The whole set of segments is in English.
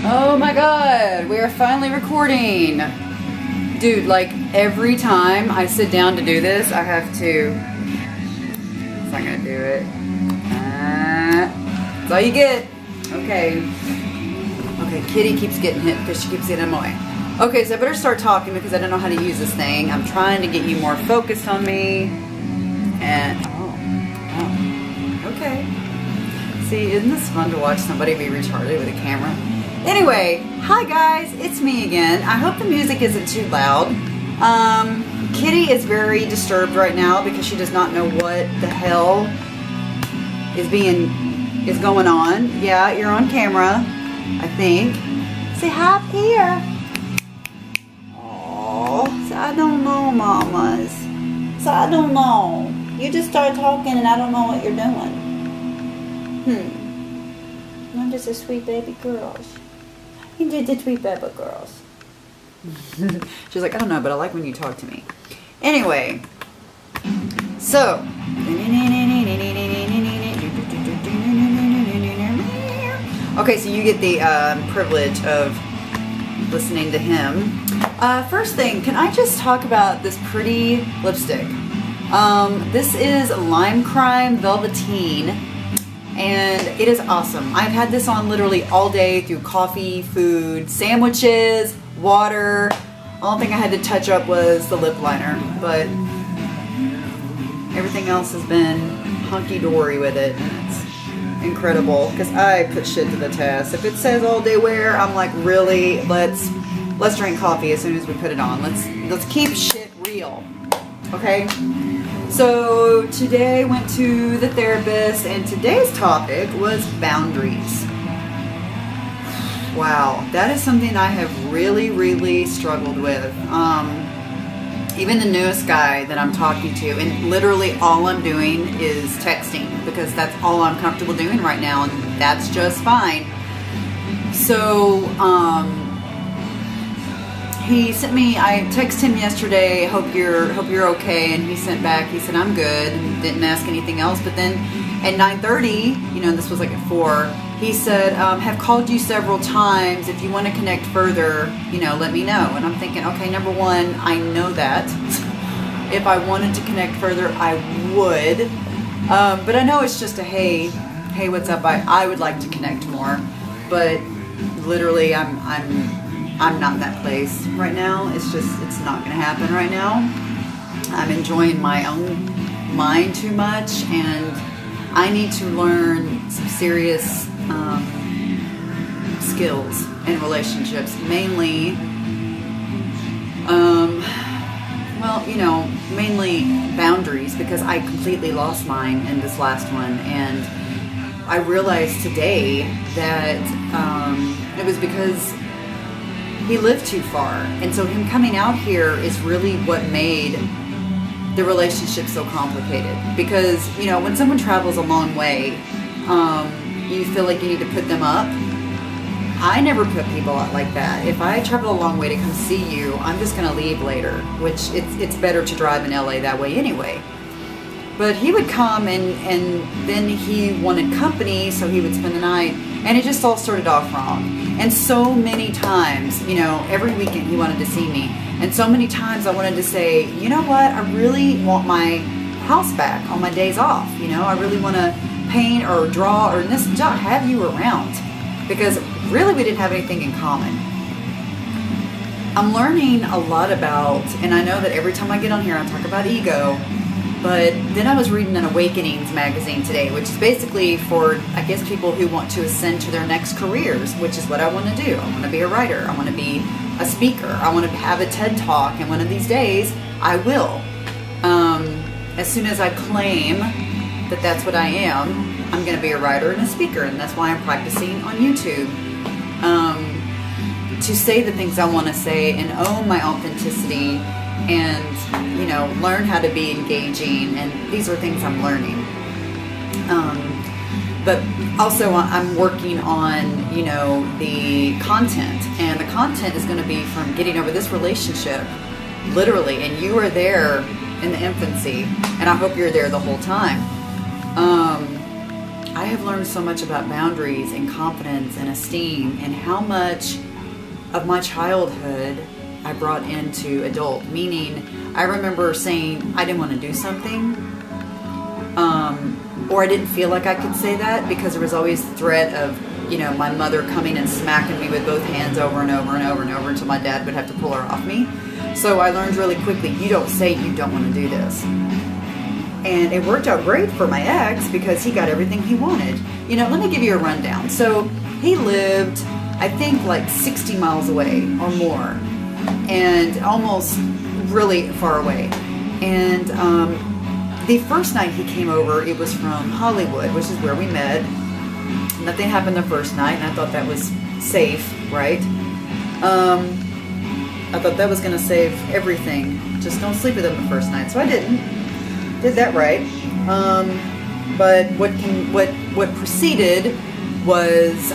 Oh my god, we are finally recording. Dude, like every time I sit down to do this, I have to... It's not gonna do it. That's all you get. Okay. Okay, Kitty keeps getting hit because she keeps getting in my way. Okay, so I better start talking because I don't know how to use this thing. I'm trying to get you more focused on me. And, okay. See, isn't this fun to watch somebody be retarded with a camera? Anyway, hi guys, it's me again. I hope the music isn't too loud. Kitty is very disturbed right now because she does not know what the hell is going on. Yeah, you're on camera, I think. Say hi up here. Oh, so I don't know, mamas. So I don't know. You just start talking and I don't know what you're doing. I'm just a sweet baby girl. You did the sweet baby girls. She's like, I don't know, but I like when you talk to me. Anyway, so okay, so you get the privilege of listening to him. First thing, can I just talk about this pretty lipstick? This is Lime Crime Velveteen. And it is awesome. I've had this on literally all day through coffee, food, sandwiches, water. Only thing I had to touch up was the lip liner, but everything else has been hunky-dory with it. And it's incredible because I put shit to the test. If it says all day wear, I'm like, really? Let's drink coffee as soon as we put it on. Let's keep shit real. Okay? So today I went to the therapist and today's topic was boundaries. Wow, that is something I have really struggled with. Even the newest guy that I'm talking to, and literally all I'm doing is texting because that's all I'm comfortable doing right now, and that's just fine. So, he sent me, I texted him yesterday, hope you're okay, and he sent back, he said, I'm good, and didn't ask anything else, but then at 9:30, this was like at 4, he said, have called you several times, if you want to connect further, let me know, and I'm thinking, okay, number one, I know that, if I wanted to connect further, I would, but I know it's just a, hey, what's up, I would like to connect more, but literally, I'm not in that place right now. It's not going to happen right now. I'm enjoying my own mind too much, and I need to learn some serious skills in relationships. Mainly, mainly boundaries, because I completely lost mine in this last one, and I realized today that it was because he lived too far, and so him coming out here is really what made the relationship so complicated. Because when someone travels a long way, you feel like you need to put them up. I never put people up like that. If I travel a long way to come see you, I'm just going to leave later, which it's better to drive in LA that way anyway. But he would come and then he wanted company, so he would spend the night, and it just all started off wrong. And so many times, every weekend he wanted to see me. And so many times I wanted to say, you know what, I really want my house back on my days off. I really want to paint or draw or just have you around. Because really we didn't have anything in common. I'm learning a lot about, and I know that every time I get on here I talk about ego, but then I was reading an Awakenings magazine today, which is basically for, I guess, people who want to ascend to their next careers, which is what I want to do. I want to be a writer. I want to be a speaker. I want to have a TED Talk, and one of these days, I will. As soon as I claim that that's what I am, I'm going to be a writer and a speaker, and that's why I'm practicing on YouTube. To say the things I want to say and own my authenticity and, learn how to be engaging, and these are things I'm learning. But also I'm working on, the content, and the content is going to be from getting over this relationship, literally, and you were there in the infancy, and I hope you're there the whole time. I have learned so much about boundaries and confidence and esteem, and how much of my childhood I brought into adult. Meaning, I remember saying I didn't want to do something, or I didn't feel like I could say that, because there was always the threat of, my mother coming and smacking me with both hands over and over and over and over until my dad would have to pull her off me. So I learned really quickly, you don't say you don't want to do this. And it worked out great for my ex, because he got everything he wanted. Let me give you a rundown. So he lived, I think, like 60 miles away or more, and almost really far away. And the first night he came over, it was from Hollywood, which is where we met. Nothing happened the first night, and I thought that was safe, right? I thought that was going to save everything. Just don't sleep with him the first night. So I didn't. Did that right. But what preceded was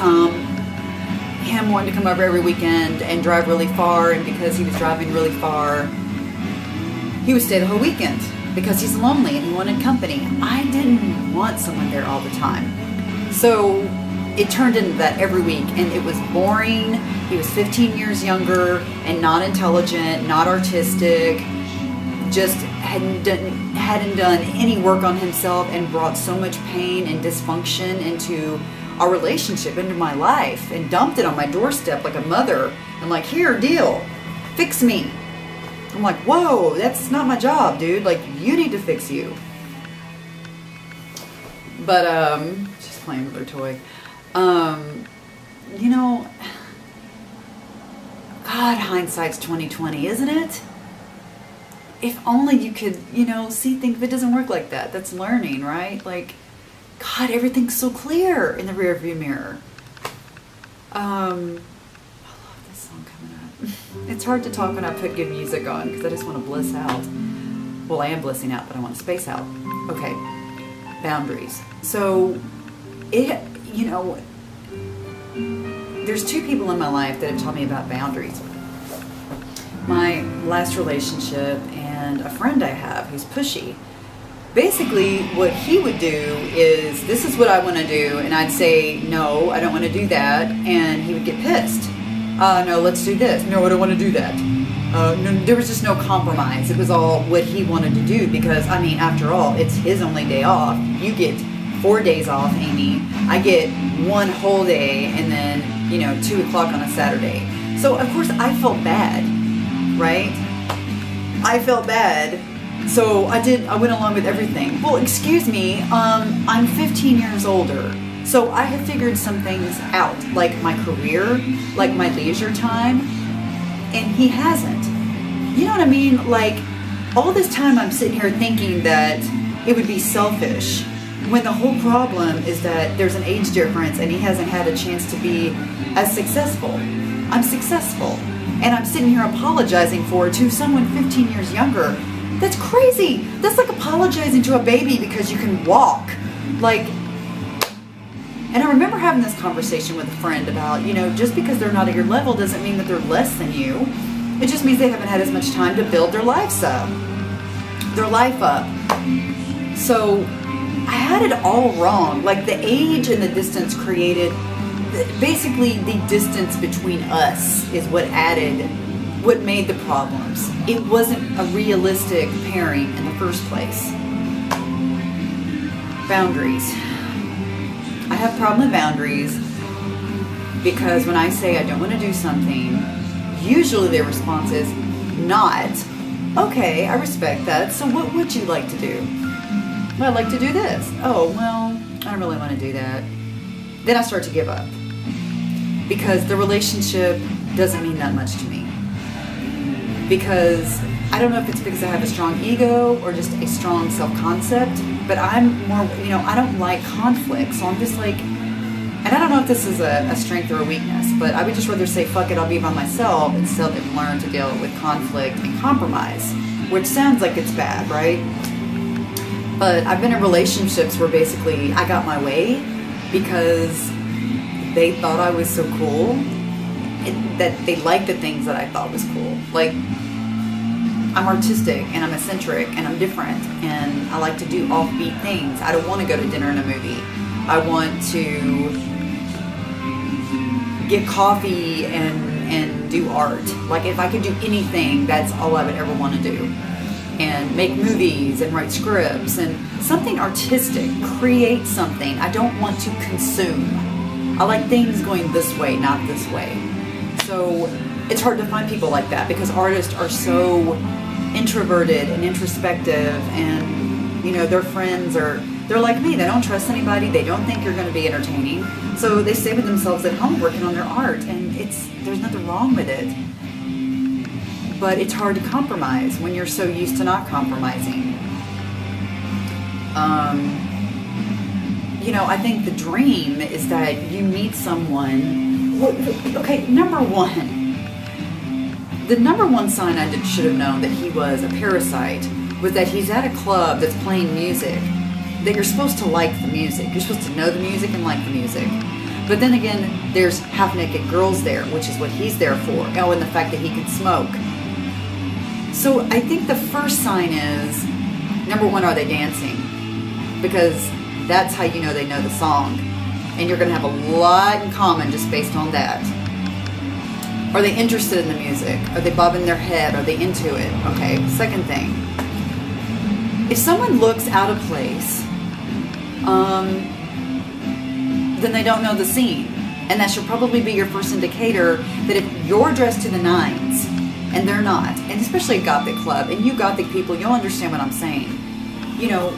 him wanting to come over every weekend and drive really far, and because he was driving really far, he would stay the whole weekend because he's lonely and he wanted company. I didn't want someone there all the time. So it turned into that every week, and it was boring. He was 15 years younger and not intelligent, not artistic, just hadn't done any work on himself, and brought so much pain and dysfunction into our relationship, into my life, and dumped it on my doorstep like a mother. I'm like, here, deal, fix me. I'm like, whoa, that's not my job, dude. Like, you need to fix you. But she's playing with her toy. God, hindsight's 20/20, isn't it? If only you could, see things. If it doesn't work like that, that's learning, right? Like, God, everything's so clear in the rearview mirror. I love this song coming up. It's hard to talk when I put good music on, because I just want to bliss out. Well, I am blissing out, but I want to space out. Okay, boundaries. So, there's two people in my life that have taught me about boundaries. My last relationship and a friend I have who's pushy. Basically, what he would do is, this is what I want to do, and I'd say, no, I don't want to do that, and he would get pissed. No, let's do this. No, I don't want to do that. No, there was just no compromise. It was all what he wanted to do, because, after all, it's his only day off. You get 4 days off, Amy. I get 1 whole day, and then, 2 o'clock on a Saturday. So, of course, I felt bad, right? I felt bad. So I went along with everything. Well, excuse me, I'm 15 years older. So I have figured some things out, like my career, like my leisure time, and he hasn't. You know what I mean? Like, all this time I'm sitting here thinking that it would be selfish, when the whole problem is that there's an age difference and he hasn't had a chance to be as successful. I'm successful, and I'm sitting here apologizing for it to someone 15 years younger. That's crazy. That's like apologizing to a baby because you can walk. And I remember having this conversation with a friend about, just because they're not at your level doesn't mean that they're less than you. It just means they haven't had as much time to build their life up. So I had it all wrong. Like, the age and the distance created, basically the distance between us is what made the problems. It wasn't a realistic pairing in the first place. Boundaries. I have a problem with boundaries because when I say I don't want to do something, usually their response is not, okay, I respect that, so what would you like to do? Well, I'd like to do this. Oh, well, I don't really want to do that. Then I start to give up because the relationship doesn't mean that much to me. Because I don't know if it's because I have a strong ego or just a strong self-concept, but I'm more, I don't like conflict. So I'm just like, and I don't know if this is a strength or a weakness, but I would just rather say, fuck it, I'll be by myself instead of learn to deal with conflict and compromise, which sounds like it's bad, right? But I've been in relationships where basically I got my way because they thought I was so cool, that they liked the things that I thought was cool. Like, I'm artistic and I'm eccentric and I'm different and I like to do offbeat things. I don't want to go to dinner and a movie. I want to get coffee and do art. Like, if I could do anything, that's all I would ever want to do. And make movies and write scripts and something artistic, create something. I don't want to consume. I like things going this way, not this way. So it's hard to find people like that because artists are so introverted and introspective, and you know, their friends they're like me. They don't trust anybody. They don't think you're going to be entertaining. So they stay with themselves at home working on their art, and there's nothing wrong with it. But it's hard to compromise when you're so used to not compromising. You know, I think the dream is that you meet someone. Okay, number one. The number one sign I should have known that he was a parasite was that he's at a club that's playing music, that you're supposed to like the music. You're supposed to know the music and like the music. But then again, there's half-naked girls there, which is what he's there for. Oh, and the fact that he can smoke. So I think the first sign is, number one, are they dancing? Because that's how you know they know the song. And you're going to have a lot in common just based on that. Are they interested in the music? Are they bobbing their head? Are they into it? Okay, second thing. If someone looks out of place, then they don't know the scene. And that should probably be your first indicator that if you're dressed to the nines, and they're not, and especially a gothic club, and you gothic people, you'll understand what I'm saying. You know,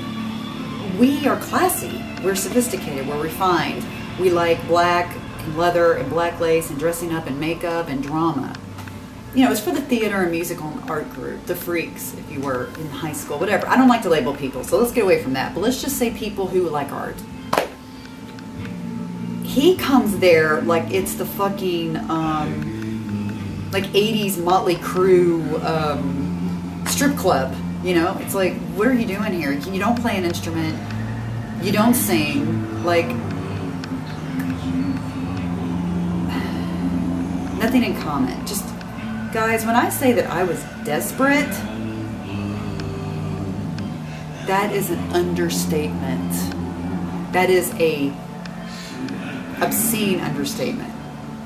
we are classy. We're sophisticated. We're refined. We like black and leather and black lace and dressing up and makeup and drama. You know, it's for the theater and musical and art group, the freaks, if you were in high school, whatever. I don't like to label people, so let's get away from that. But let's just say people who like art. He comes there like it's the fucking, like 80s Motley Crue strip club. You know, it's like, what are you doing here? You don't play an instrument. You don't sing. Like, nothing in common. Just, guys, when I say that I was desperate, that is an understatement. That is a obscene understatement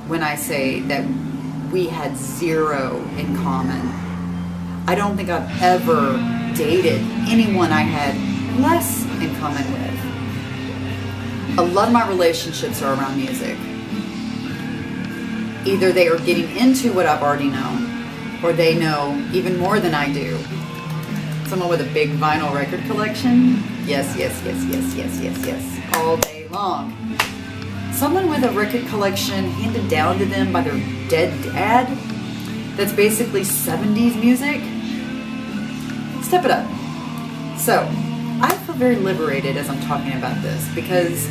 when I say that we had zero in common. I don't think I've ever dated anyone I had less in common with. A lot of my relationships are around music. Either they are getting into what I've already known, or they know even more than I do. Someone with a big vinyl record collection? Yes, yes, yes, yes, yes, yes, yes. All day long. Someone with a record collection handed down to them by their dead dad that's basically 70s music? Step it up. So, I feel very liberated as I'm talking about this because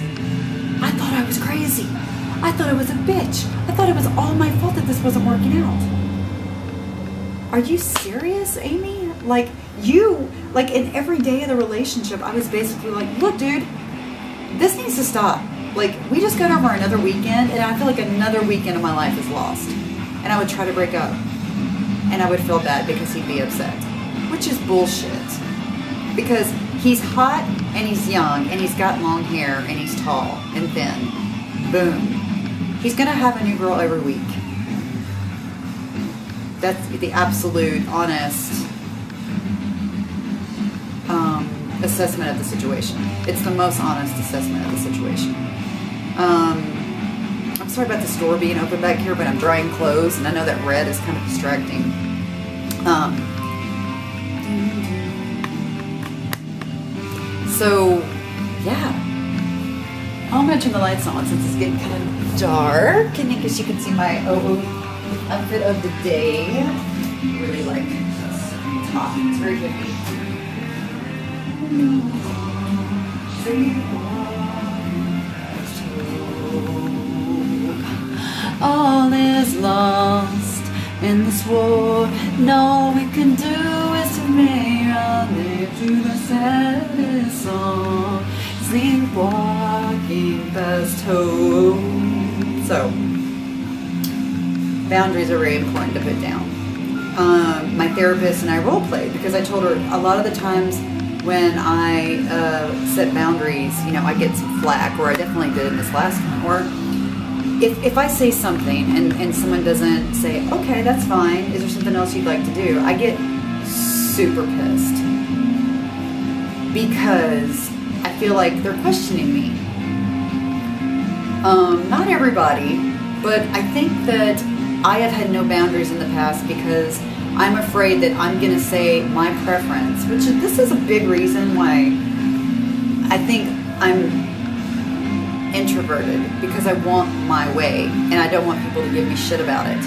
I thought I was crazy. I thought I was a bitch. I thought it was all my fault that this wasn't working out. Are you serious, Amy? Like in every day of the relationship, I was basically like, look, dude, this needs to stop. Like, we just got over another weekend, and I feel like another weekend of my life is lost. And I would try to break up. And I would feel bad because he'd be upset. Which is bullshit. Because he's hot, and he's young, and he's got long hair, and he's tall and thin. Boom. He's going to have a new girl every week. That's the absolute, honest assessment of the situation. It's the most honest assessment of the situation. I'm sorry about the store being open back here, but I'm drying clothes, and I know that red is kind of distracting. So, yeah. I'm going to turn the lights on since it's getting kind of dark, and I guess you can see my outfit of the day. Really like this top. It's very hippie. All is lost in this war. And all we can do is to make our way through the saddest song. Sleepwalking past home. So, boundaries are very important to put down. My therapist and I role played because I told her a lot of the times when I set boundaries, you know, I get some flack, or I definitely did in this last one. Or if I say something and someone doesn't say, okay, that's fine, is there something else you'd like to do? I get super pissed because I feel like they're questioning me. Not everybody, but I think that I have had no boundaries in the past because I'm afraid that I'm going to say my preference, which this is a big reason why I think I'm introverted, because I want my way and I don't want people to give me shit about it.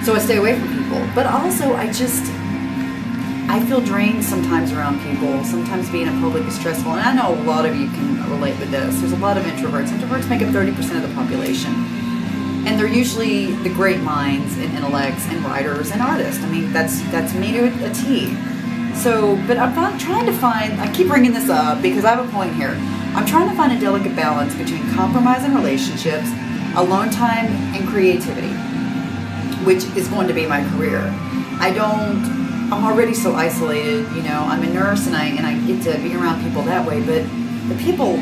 So I stay away from people. But also I feel drained sometimes around people. Sometimes being in public is stressful. And I know a lot of you can relate with this. There's a lot of introverts. Introverts make up 30% of the population. And they're usually the great minds and intellects and writers and artists. I mean, that's me to a T. So, but I'm not trying to find, I keep bringing this up because I have a point here. I'm trying to find a delicate balance between compromise and relationships, alone time and creativity, which is going to be my career. I'm already so isolated, you know, I'm a nurse and I get to be around people that way, but the people,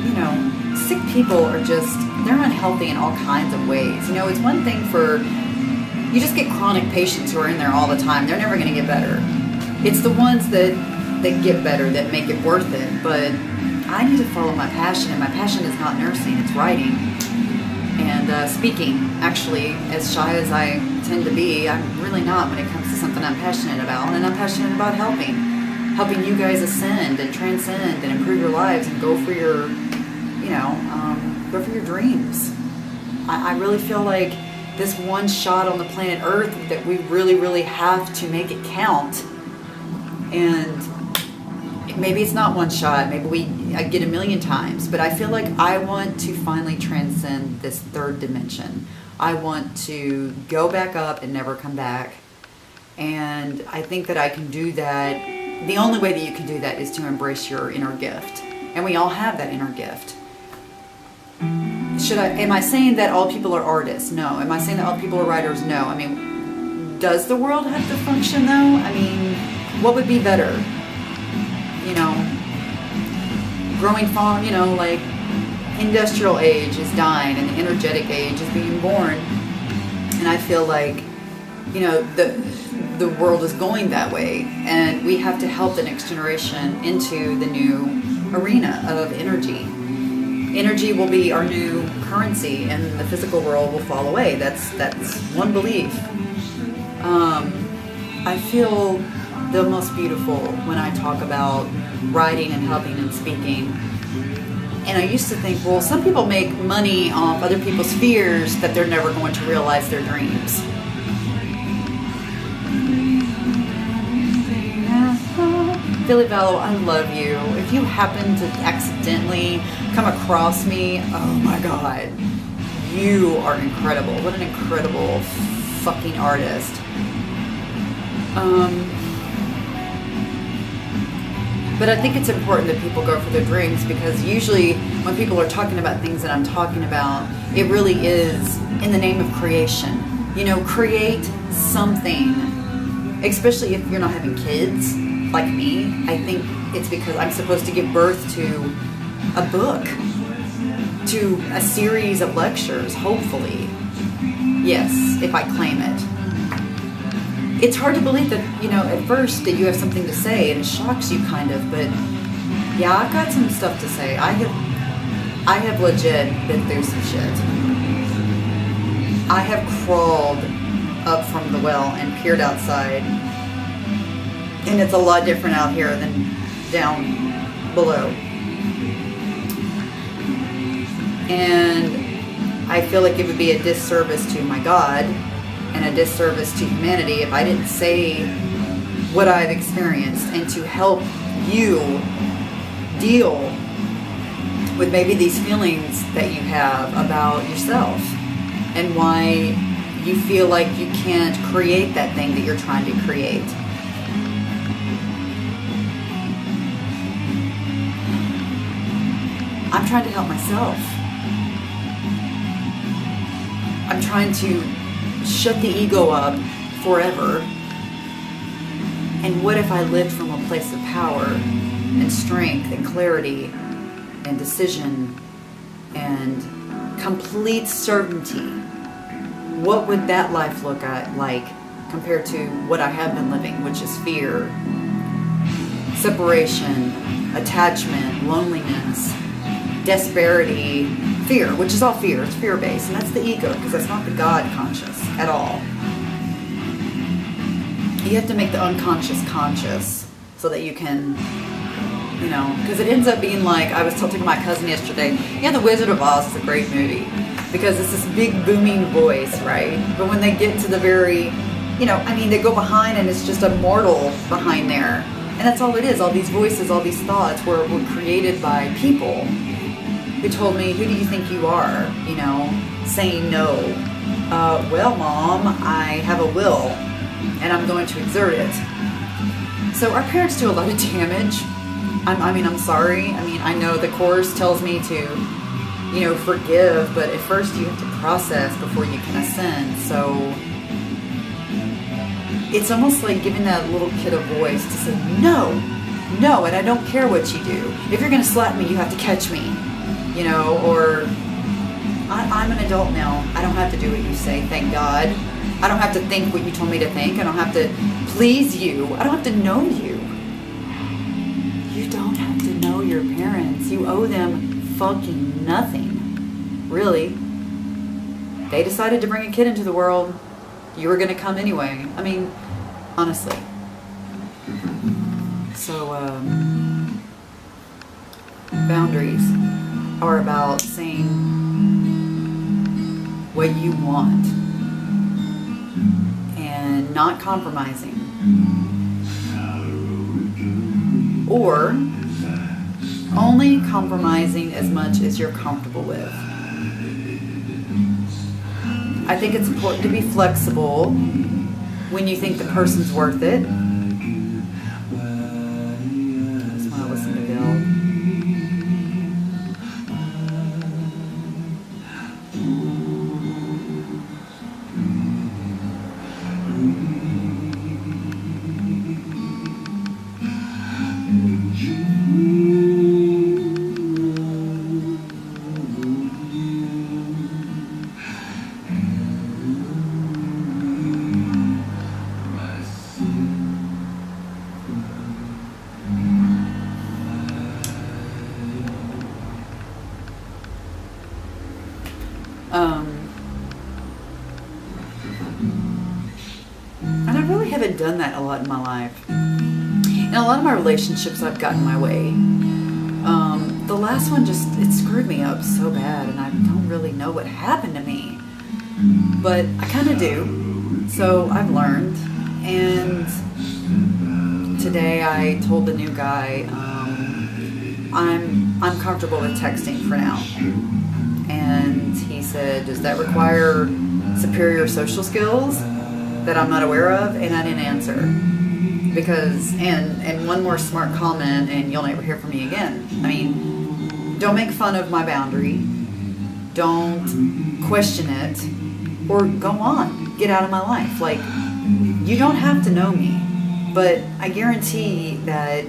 you know, sick people are just, they're unhealthy in all kinds of ways. You know, it's one thing for, you just get chronic patients who are in there all the time. They're never going to get better. It's the ones that get better that make it worth it. But I need to follow my passion, and my passion is not nursing, it's writing and speaking. Actually, as shy as I tend to be, I'm really not when it comes to something I'm passionate about. And I'm passionate about helping you guys ascend and transcend and improve your lives and go for your, you know, go for your dreams. I really feel like this one shot on the planet Earth that we really, really have to make it count. And maybe it's not one shot, maybe I get a million times, but I feel like I want to finally transcend this third dimension. I want to go back up and never come back. And I think that I can do that. The only way that you can do that is to embrace your inner gift. And we all have that inner gift. Am I saying that all people are artists? No. Am I saying that all people are writers? No. I mean, does the world have to function though? I mean, what would be better? You know, growing farm, you know, like industrial age is dying and the energetic age is being born. And I feel like, you know, the world is going that way, and we have to help the next generation into the new arena of energy. Energy will be our new currency, and the physical world will fall away. That's one belief. I feel the most beautiful when I talk about writing and helping and speaking. And I used to think, well, some people make money off other people's fears that they're never going to realize their dreams. Valo, I love you. If you happen to accidentally come across me, oh my God, you are incredible. What an incredible fucking artist. But I think it's important that people go for their dreams, because usually when people are talking about things that I'm talking about, it really is in the name of creation. You know, create something, especially if you're not having kids like me. I think it's because I'm supposed to give birth to a book, to a series of lectures, hopefully. Yes, if I claim it. It's hard to believe that, you know, at first that you have something to say, and it shocks you kind of, but yeah, I've got some stuff to say. I have legit been through some shit. I have crawled up from the well and peered outside, and it's a lot different out here than down below. And I feel like it would be a disservice to my God and a disservice to humanity if I didn't say what I've experienced, and to help you deal with maybe these feelings that you have about yourself and why you feel like you can't create that thing that you're trying to create. I'm trying to help myself. I'm trying to shut the ego up forever. And what if I lived from a place of power and strength and clarity and decision and complete certainty, what would that life look like compared to what I have been living, which is fear, separation, attachment, loneliness, desperity, fear, which is all fear. It's fear-based, and that's the ego, because that's not the God conscious at all. You have to make the unconscious conscious so that you can, because it ends up being like, I was telling my cousin yesterday, yeah, The Wizard of Oz is a great movie because it's this big booming voice, right? But when they get to the very, they go behind and it's just a mortal behind there. And that's all it is. All these voices, all these thoughts were created by people who told me, who do you think you are? Saying no. Well, Mom, I have a will and I'm going to exert it. So our parents do a lot of damage. I'm sorry. I know the Course tells me to, forgive, but at first you have to process before you can ascend. So it's almost like giving that little kid a voice to say, no, and I don't care what you do. If you're going to slap me, you have to catch me, or I'm an adult now. I don't have to do what you say, thank God. I don't have to think what you told me to think. I don't have to please you. I don't have to know you. You don't have to know your parents. You owe them fucking nothing. Really. They decided to bring a kid into the world. You were going to come anyway. Honestly. So, boundaries are about saying what you want and not compromising, or only compromising as much as you're comfortable with. I think it's important to be flexible when you think the person's worth it. I just want to listen to Bill. And I really haven't done that a lot in my life. In a lot of my relationships, I've gotten my way. The last one it screwed me up so bad, and I don't really know what happened to me. But I kind of do. So I've learned. And today I told the new guy, I'm comfortable with texting for now. And he said, does that require superior social skills that I'm not aware of? And I didn't answer. Because, and one more smart comment and you'll never hear from me again. Don't make fun of my boundary. Don't question it. Or go on. Get out of my life. Like, you don't have to know me. But I guarantee that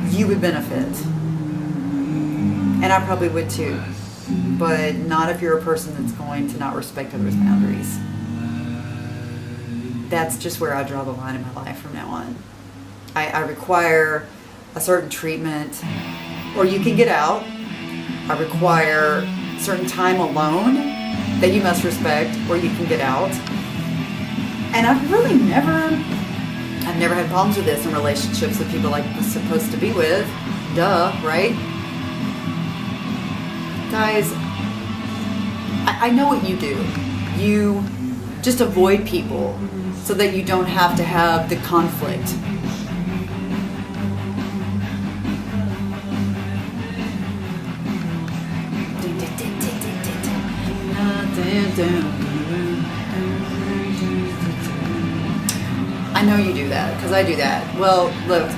you would benefit. And I probably would too. But not if you're a person that's going to not respect others' boundaries. That's just where I draw the line in my life from now on. I require a certain treatment, or you can get out. I require certain time alone that you must respect, or you can get out. And I've never had problems with this in relationships with people like I'm supposed to be with. Duh, right? Guys, I know what you do. You just avoid people so that you don't have to have the conflict. I know you do that, because I do that. Well, look,